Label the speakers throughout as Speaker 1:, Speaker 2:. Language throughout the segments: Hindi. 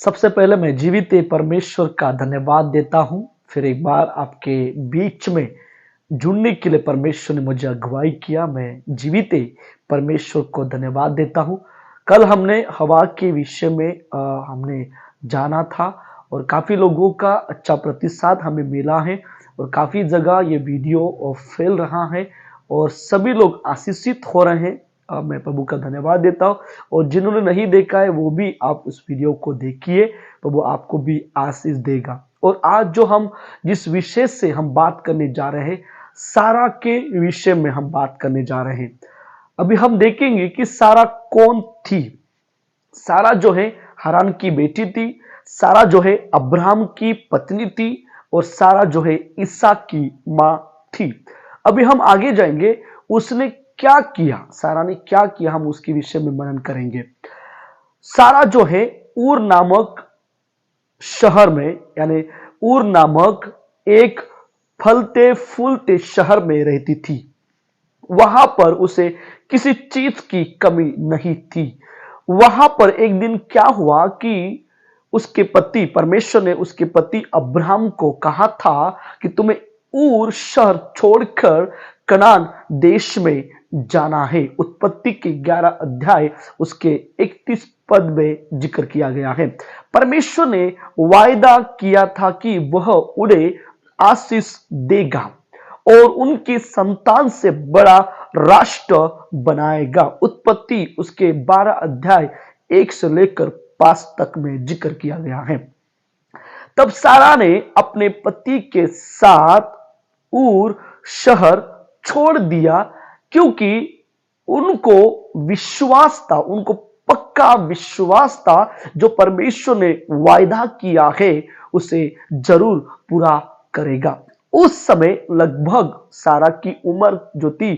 Speaker 1: सबसे पहले मैं जीवित परमेश्वर का धन्यवाद देता हूं। फिर एक बार आपके बीच में जुड़ने के लिए परमेश्वर ने मुझे अगुवाई किया। मैं जीवित परमेश्वर को धन्यवाद देता हूं। कल हमने हवा के विषय में हमने जाना था और काफी लोगों का अच्छा प्रतिसाद हमें मिला है और काफी जगह ये वीडियो फैल रहा है और सभी लोग आशीषित हो रहे हैं। मैं प्रभु का धन्यवाद देता हूँ और जिन्होंने नहीं देखा है वो भी आप उस वीडियो को देखिए, प्रभु आपको भी आशीष देगा। और आज जो हम जिस विषय से हम बात करने जा रहे हैं, सारा के विषय में हम बात करने जा रहे हैं। अभी हम देखेंगे कि सारा कौन थी। सारा जो है हरान की बेटी थी, सारा जो है अब्राहम की पत्नी थी और सारा जो है इसहाक की मां थी। अभी हम आगे जाएंगे, उसने क्या किया, सारा ने क्या किया, हम उसके विषय में मनन करेंगे। सारा जो है ऊर नामक शहर में, यानी ऊर नामक एक फलते फूलते शहर में रहती थी। वहां पर उसे किसी चीज की कमी नहीं थी। वहां पर एक दिन क्या हुआ कि उसके पति, परमेश्वर ने उसके पति अब्राहम को कहा था कि तुम्हें ऊर शहर छोड़कर कनान देश में जाना है। उत्पत्ति के 11 अध्याय उसके 31 पद में जिक्र किया गया है। परमेश्वर ने वायदा किया था कि वह उन्हें आशीष देगा और उनकी संतान से बड़ा राष्ट्र बनाएगा। उत्पत्ति उसके 12 अध्याय 1 से लेकर 5 तक में जिक्र किया गया है। तब सारा ने अपने पति के साथ ऊर शहर छोड़ दिया क्योंकि उनको विश्वास था, उनको पक्का विश्वास था जो परमेश्वर ने वायदा किया है उसे जरूर पूरा करेगा। उस समय लगभग सारा की उम्र जो थी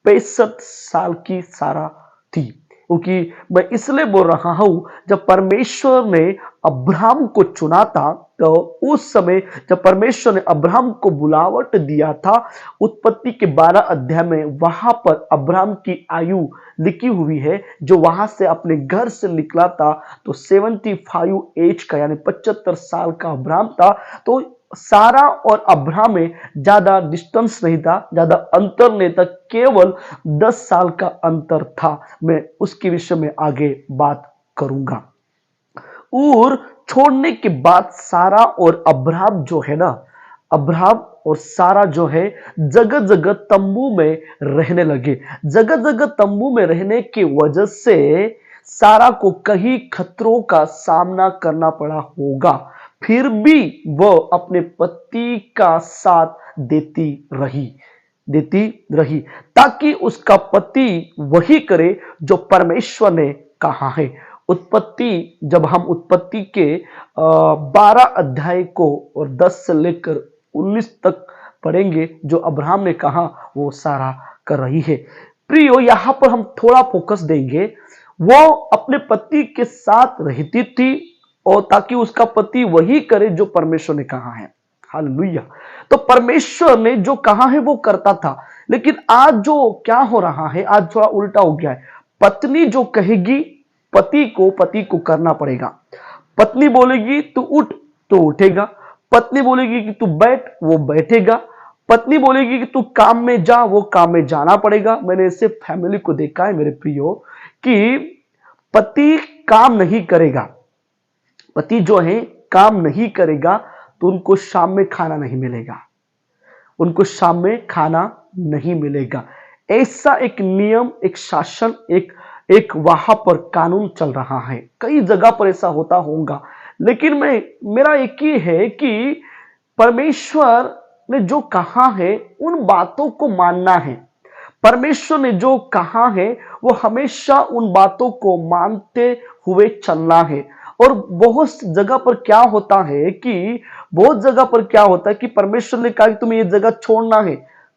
Speaker 1: 65 साल की सारा थी। क्योंकि मैं इसलिए बोल रहा हूं, जब परमेश्वर ने अब्राहम को चुना था तो उस समय जब परमेश्वर ने अब्राहम को बुलावट दिया था, उत्पत्ति के 12 अध्याय में वहां पर अब्राहम की आयु लिखी हुई है। जो वहां से अपने घर से निकला था तो 75 एज का, यानी 75 साल का अब्राहम था। तो सारा और अब्राहम में ज्यादा डिस्टेंस नहीं था, ज्यादा अंतर नहीं था, केवल 10 साल का अंतर था। मैं उसके विषय में आगे बात करूंगा। ऊर छोड़ने के बाद सारा और अब्राहम जो है ना, अब्राहम और सारा जो है जगह जगह तंबू में रहने लगे। जगह जगह तंबू में रहने की वजह से सारा को कई खतरों का सामना करना पड़ा होगा, फिर भी वह अपने पति का साथ देती रही ताकि उसका पति वही करे जो परमेश्वर ने कहा है। उत्पत्ति, जब हम उत्पत्ति के 12 अध्याय को और 10 से लेकर 19 तक पढ़ेंगे, जो अब्राहम ने कहा वो सारा कर रही है। प्रियो, यहां पर हम थोड़ा फोकस देंगे। वो अपने पति के साथ रहती थी और ताकि उसका पति वही करे जो परमेश्वर ने कहा है। हालेलुया। तो परमेश्वर ने जो कहा है वो करता था। लेकिन आज जो क्या हो रहा है, आज थोड़ा उल्टा हो गया है। पत्नी जो कहेगी पति को करना पड़ेगा। पत्नी बोलेगी तू उठ तो उठेगा, पत्नी बोलेगी कि तू बैठ वो बैठेगा, पत्नी बोलेगी कि तू काम में जा वो काम में जाना पड़ेगा। मैंने ऐसे फैमिली को देखा है मेरे प्रियो कि पति काम नहीं करेगा, पति जो है काम नहीं करेगा तो उनको शाम में खाना नहीं मिलेगा, उनको शाम में खाना नहीं मिलेगा। ऐसा एक नियम, एक शासन, एक वहां पर कानून चल रहा है। कई जगह पर ऐसा होता होगा, लेकिन मेरा एक ही है कि परमेश्वर ने जो कहा है उन बातों को मानना है। परमेश्वर ने जो कहा है वो हमेशा उन बातों को मानते हुए चलना है। और बहुत जगह पर क्या होता है कि परमेश्वर ने कहा कि तुम्हें ये जगह छोड़ना है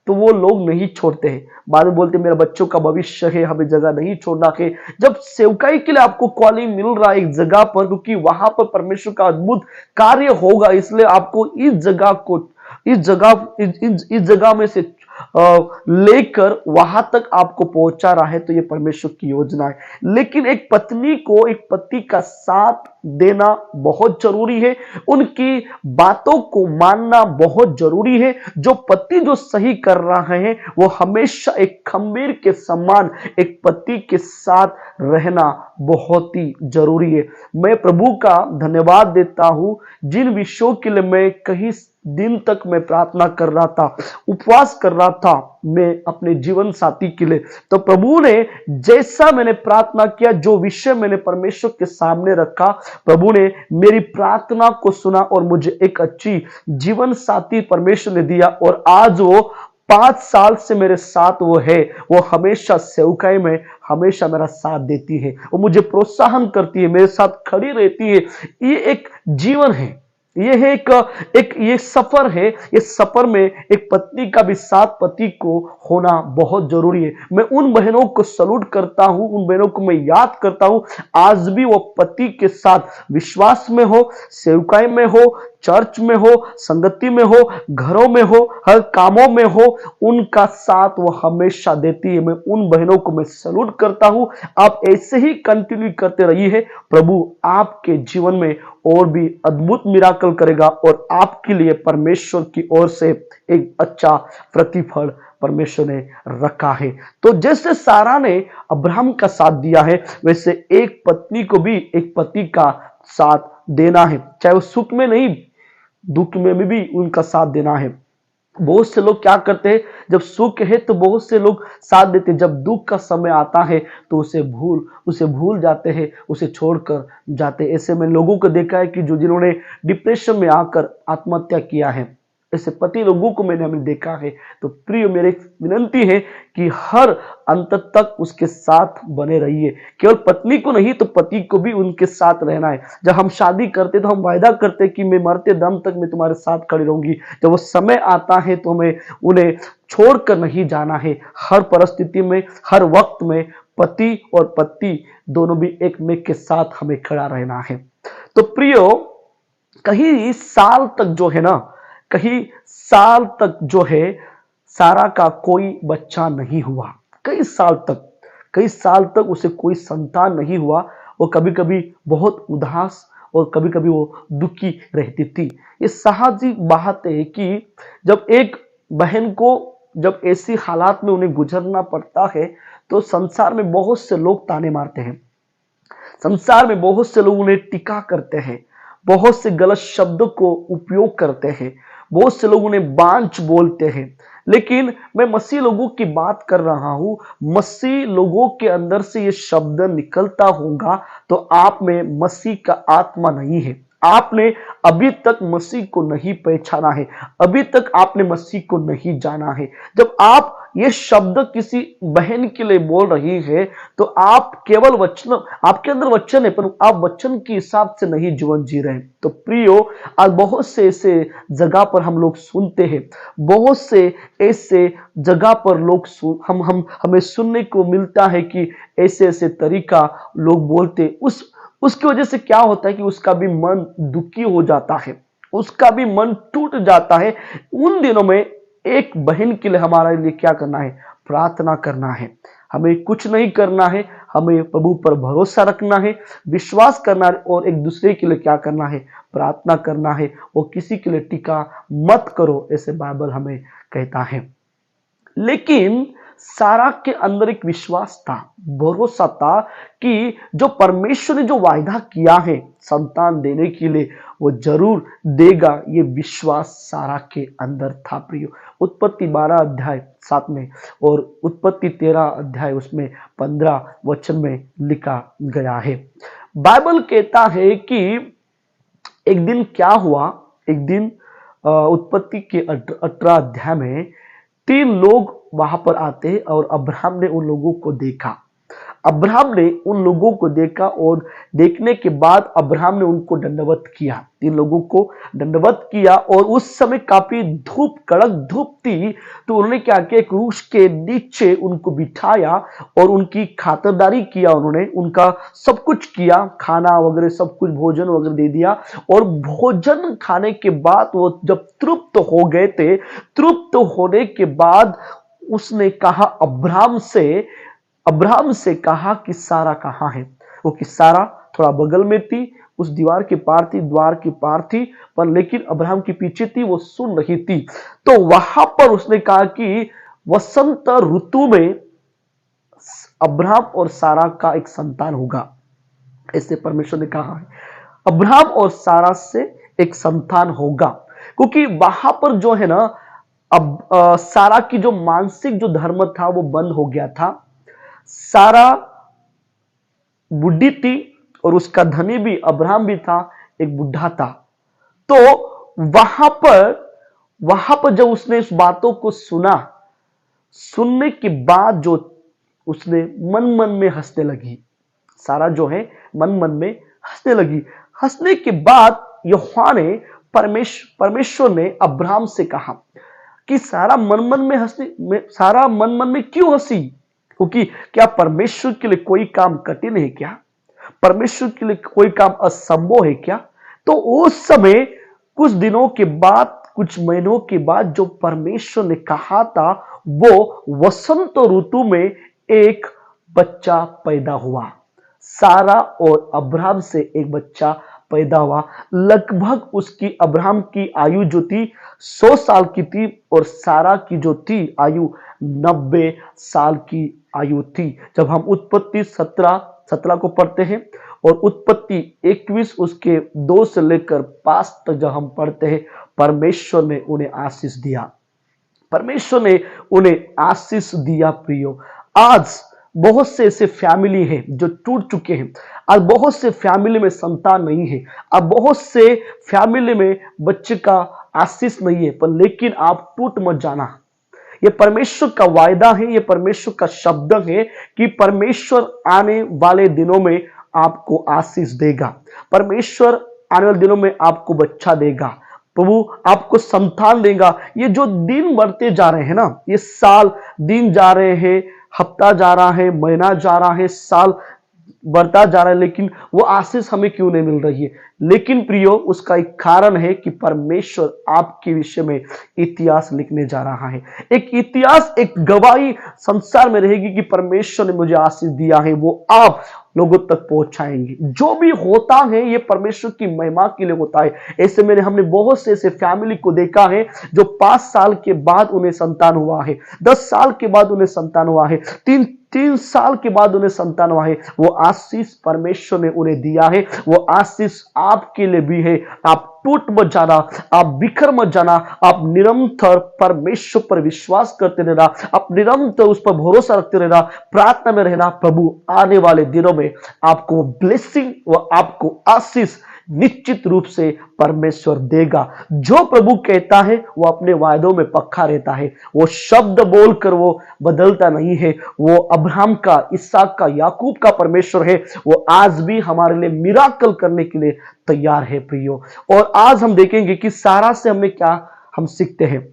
Speaker 1: तो वो लोग नहीं छोड़ते हैं। बाद में बोलते मेरे बच्चों का भविष्य है, हमें जगह नहीं छोड़ना है। जब सेवकाई के लिए आपको कॉलिंग मिल रहा है एक जगह पर, क्योंकि वहां पर परमेश्वर का अद्भुत कार्य होगा, इसलिए आपको इस जगह में से लेकर वहां तक आपको पहुंचा रहा है, तो ये परमेश्वर की योजना है। लेकिन एक पत्नी को एक पति का साथ देना बहुत जरूरी है, उनकी बातों को मानना बहुत जरूरी है। जो पति जो सही कर रहा है वो हमेशा एक खंबीर के समान एक पति के साथ रहना बहुत ही जरूरी है। मैं प्रभु का धन्यवाद देता हूं, जिन विषयों के लिए मैं कई दिन तक मैं प्रार्थना कर रहा था, उपवास कर रहा था मैं अपने जीवन साथी के लिए, तो प्रभु ने जैसा मैंने प्रार्थना किया, जो विषय मैंने परमेश्वर के सामने रखा, प्रभु ने मेरी प्रार्थना को सुना और मुझे एक अच्छी जीवन साथी परमेश्वर ने दिया। और आज वो 5 साल से मेरे साथ वो है, वो हमेशा सेवकाई में हमेशा मेरा साथ देती है, वो मुझे प्रोत्साहन करती है, मेरे साथ खड़ी रहती है। ये एक जीवन है, ये है एक ये सफर है। ये सफर में एक पत्नी का भी साथ पति को होना बहुत जरूरी है। मैं उन बहनों को सलूट करता हूं, उन बहनों को मैं याद करता हूं, आज भी वो पति के साथ विश्वास में हो, सेवकाई में हो, चर्च में हो, संगति में हो, घरों में हो, हर कामों में हो, उनका साथ वो हमेशा देती है। मैं उन बहनों को मैं सलूट करता हूं। आप ऐसे ही कंटिन्यू करते रहिए, प्रभु आपके जीवन में और भी अद्भुत मिराकल करेगा और आपके लिए परमेश्वर की ओर से एक अच्छा प्रतिफल परमेश्वर ने रखा है। तो जैसे सारा ने अब्राहम का साथ दिया है, वैसे एक पत्नी को भी एक पति का साथ देना है, चाहे वो सुख में नहीं, दुख में भी उनका साथ देना है। बहुत से लोग क्या करते हैं, जब सुख है तो बहुत से लोग साथ देते हैं, जब दुख का समय आता है तो उसे भूल जाते हैं, उसे छोड़कर जाते हैं। ऐसे में लोगों को देखा है कि जो जिन्होंने डिप्रेशन में आकर आत्महत्या किया है, ऐसे पति लोगों को मैंने देखा है। तो प्रिय, मेरी विनंती है कि हर अंत तक उसके साथ बने रहिए, केवल पत्नी को नहीं तो पति को भी उनके साथ रहना है। जब हम शादी करते तो हम वायदा करते कि मैं मरते दम तक मैं तुम्हारे साथ खड़ी रहूंगी। जब वो समय आता है तो हमें उन्हें छोड़कर नहीं जाना है। हर परिस्थिति में, हर वक्त में पति और पत्नी दोनों भी एक में के साथ हमें खड़ा रहना है। तो प्रियो, कहीं साल तक जो है ना, कहीं साल तक जो है सारा का कोई बच्चा नहीं हुआ। कई साल तक उसे कोई संतान नहीं हुआ। वो कभी कभी बहुत उदास और कभी कभी वो दुखी रहती थी। ये साहजिक बात है कि जब एक बहन को जब ऐसी हालात में उन्हें गुजरना पड़ता है तो संसार में बहुत से लोग ताने मारते हैं, संसार में बहुत से लोग उन्हें टीका करते हैं, बहुत से गलत शब्दों को उपयोग करते हैं, बहुत से लोग उन्हें बांझ बोलते हैं। लेकिन मैं मसीह लोगों की बात कर रहा हूं। मसीह लोगों के अंदर से ये शब्द निकलता होगा तो आप में मसीह का आत्मा नहीं है। आपने अभी तक मसीह को नहीं पहचाना है, अभी तक आपने मसीह को नहीं जाना है। जब आप ये शब्द किसी बहन के लिए बोल रही है तो आप केवल वचन, आपके अंदर वचन है पर आप वचन के हिसाब से नहीं जीवन जी रहे हैं। तो प्रियो, आज बहुत से ऐसे जगह पर हम लोग सुनते हैं, बहुत से ऐसे जगह पर लोग हमें सुनने को मिलता है कि ऐसे ऐसे तरीका लोग बोलते, उसकी वजह से क्या होता है कि उसका भी मन दुखी हो जाता है, उसका भी मन टूट जाता है। उन दिनों में एक बहन के लिए हमारे लिए क्या करना है? प्रार्थना करना है। हमें कुछ नहीं करना है, हमें प्रभु पर भरोसा रखना है, विश्वास करना है और एक दूसरे के लिए क्या करना है? प्रार्थना करना है। और किसी के लिए टीका मत करो, ऐसे बाइबल हमें कहता है। लेकिन सारा के अंदर एक विश्वास था, भरोसा था कि जो परमेश्वर ने जो वायदा किया है संतान देने के लिए वो जरूर देगा। ये विश्वास सारा के अंदर था। प्रियो, उत्पत्ति 12 अध्याय 7 में और उत्पत्ति 13 अध्याय उसमें 15 वचन में लिखा गया है। बाइबल कहता है कि एक दिन क्या हुआ, एक दिन उत्पत्ति के 18 अध्याय में 3 लोग वहां पर आते हैं और अब्राहम ने उन लोगों को देखा। अब्राहम ने उन लोगों को देखा और देखने के बाद अब्राहम ने उनको दंडवत किया, 3 लोगों को दंडवत किया। और उस समय काफी धूप, कड़क धूप थी, तो उन्होंने क्या किया, एक वृक्ष के नीचे उनको बिठाया और उनकी खातिरदारी किया। उन्होंने उनका सब कुछ किया, खाना वगैरह सब कुछ, भोजन वगैरह दे दिया। और भोजन खाने के बाद वो जब तृप्त हो गए थे, तृप्त होने के बाद उसने कहा अब्राहम से कहा कि सारा कहाँ है। वो कि सारा थोड़ा बगल में थी, उस दीवार के पार थी, द्वार के पार थी, पर लेकिन अब्राहम के पीछे थी, वो सुन रही थी। तो वहां पर उसने कहा कि वसंत ऋतु में अब्राहम और सारा का एक संतान होगा, ऐसे परमेश्वर ने कहा है। अब्राहम और सारा से एक संतान होगा, क्योंकि वहां पर जो है ना, अब सारा की जो मानसिक जो धर्म था वो बंद हो गया था। सारा बुढ़ी थी और उसका धनी भी अब्राहम भी था, एक बुढ़ा था। तो वहां पर जब उसने इस बातों को सुनने के बाद जो उसने मन मन में हंसने लगी, सारा जो है मन मन में हंसने लगी। हंसने के बाद यहोवा ने परमेश्वर ने अब्राहम से कहा कि सारा मन मन में क्यों हंसी, क्योंकि क्या परमेश्वर के लिए कोई काम कठिन है क्या? परमेश्वर के लिए कोई काम असंभव है क्या? तो उस समय कुछ दिनों के बाद, कुछ महीनों के बाद जो परमेश्वर ने कहा था, वो वसंत ऋतु में एक बच्चा पैदा हुआ। सारा और अब्राहम से एक बच्चा पैदा हुआ। लगभग उसकी, अब्राहम की आयु जो थी 100 साल की थी और सारा की जो थी आयु 90 साल की आयु थी। जब हम उत्पत्ति 17 को पढ़ते हैं और उत्पत्ति 21 उसके 2 से लेकर 5 तक जब हम पढ़ते हैं, परमेश्वर ने उन्हें आशीष दिया, परमेश्वर ने उन्हें आशीष दिया। प्रियो, आज बहुत से ऐसे फैमिली हैं जो टूट चुके हैं। आज बहुत से फैमिली में संतान नहीं है। अब बहुत से फैमिली में बच्चे का आशीष नहीं है, पर लेकिन आप टूट मत जाना। ये परमेश्वर का वायदा है, ये परमेश्वर का शब्द है कि परमेश्वर आने वाले दिनों में आपको आशीष देगा। परमेश्वर आने वाले दिनों में आपको बच्चा देगा, प्रभु आपको संतान देगा। ये जो दिन बढ़ते जा रहे हैं ना, ये साल दिन जा रहे हैं, हफ्ता जा रहा है, महीना जा रहा है, साल बढ़ता जा रहा है, लेकिन वो आशीष हमें क्यों नहीं मिल रही है? लेकिन प्रियो, उसका एक कारण है कि परमेश्वर आपके विषय में इतिहास लिखने जा रहा है। एक इतिहास, एक गवाही संसार में रहेगी कि परमेश्वर ने मुझे आशीष दिया है, वो आप लोगों तक पहुंचाएंगे। जो भी होता है ये परमेश्वर की महिमा के लिए होता है। ऐसे में हमने बहुत से ऐसे फैमिली को देखा है जो 5 साल के बाद उन्हें संतान हुआ है, 10 साल के बाद उन्हें संतान हुआ है, 3 साल के बाद उन्हें संतान हुआ है। वो आशीष परमेश्वर ने उन्हें दिया है, वो आशीष आपके लिए भी है। आप टूट मत जाना, आप बिखर मत जाना, आप निरंतर परमेश्वर पर विश्वास करते रहना, आप निरंतर उस पर भरोसा रखते रहना, प्रार्थना में रहना। प्रभु आने वाले दिनों में आपको ब्लेसिंग व आपको आशीष निश्चित रूप से परमेश्वर देगा। जो प्रभु कहता है वो अपने वायदों में पक्का रहता है। वो शब्द बोलकर वो बदलता नहीं है। वो अब्राहम का, इसहाक का, याकूब का परमेश्वर है। वो आज भी हमारे लिए मिराकल करने के लिए तैयार है प्रियो। और आज हम देखेंगे कि सारा से हमें क्या हम सीखते हैं।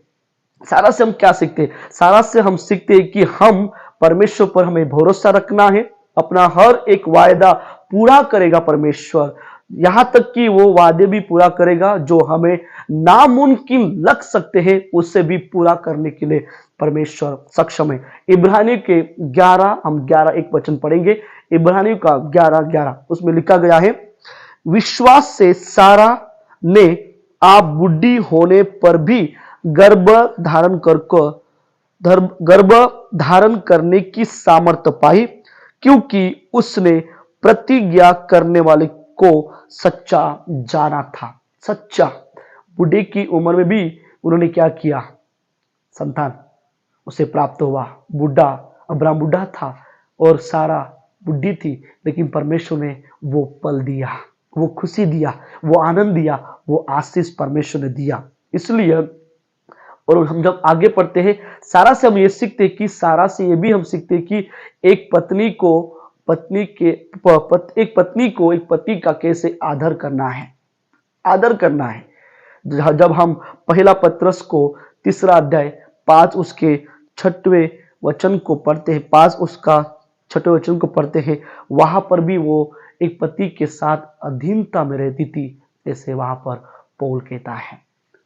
Speaker 1: सारा से हम क्या सीखते हैं? सारा से हम सीखते हैं कि हम परमेश्वर पर हमें भरोसा रखना है। अपना हर एक वायदा पूरा करेगा परमेश्वर, यहां तक कि वो वादे भी पूरा करेगा जो हमें नामुमकिन लग सकते हैं, उसे भी पूरा करने के लिए परमेश्वर सक्षम है। इब्रानियों के 11, हम 11:1 वचन पढ़ेंगे। इब्रानियों का 11:11 उसमें लिखा गया है, विश्वास से सारा ने आप बुढ़ी होने पर भी गर्भ धारण करने की सामर्थ्य पाई, क्योंकि उसने प्रतिज्ञा करने वाले को सच्चा जाना था। सच्चा, बुढ़े की उम्र में भी उन्होंने क्या किया? संतान उसे प्राप्त हुआ। बुढ़ा, अब्राहम बुढ़ा था और सारा बुढ़ी थी, लेकिन परमेश्वर ने वो पल दिया, वो खुशी दिया, वो आनंद दिया, वो आशीष परमेश्वर ने दिया। इसलिए और हम जब आगे पढ़ते हैं, सारा से हम ये सीखते हैं कि सारा से ये भी हम सीखते हैं कि एक पत्नी को एक पत्नी को एक पति का कैसे आदर करना है, आदर करना है। जब हम पहला पत्रस को 3 अध्याय 5 उसके 6वें वचन को पढ़ते हैं, 5 उसका 6वें वचन को पढ़ते हैं, वहां पर भी वो एक पति के साथ अधीनता में रहती थी, जैसे वहां पर पौल कहता है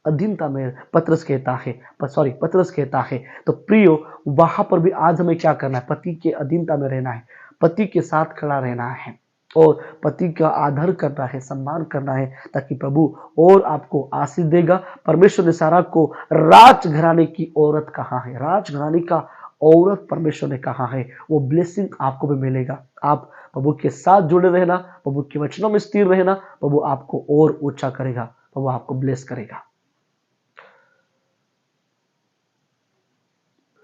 Speaker 1: अधीनता में, पत्रस कहता है। तो प्रियो, वहां पर भी आज हमें क्या करना है, पति के अधीनता में रहना है, पति के साथ खड़ा रहना है और पति का आदर करना है, सम्मान करना है, ताकि प्रभु और आपको आशीष देगा। परमेश्वर ने सारा को राजघराने की औरत कहा है, राजघराने का औरत परमेश्वर ने कहा है, वो ब्लेसिंग आपको भी मिलेगा। आप प्रभु के साथ जुड़े रहना, प्रभु के वचनों में स्थिर रहना, प्रभु आपको और ऊंचा करेगा, प्रभु आपको ब्लेस करेगा।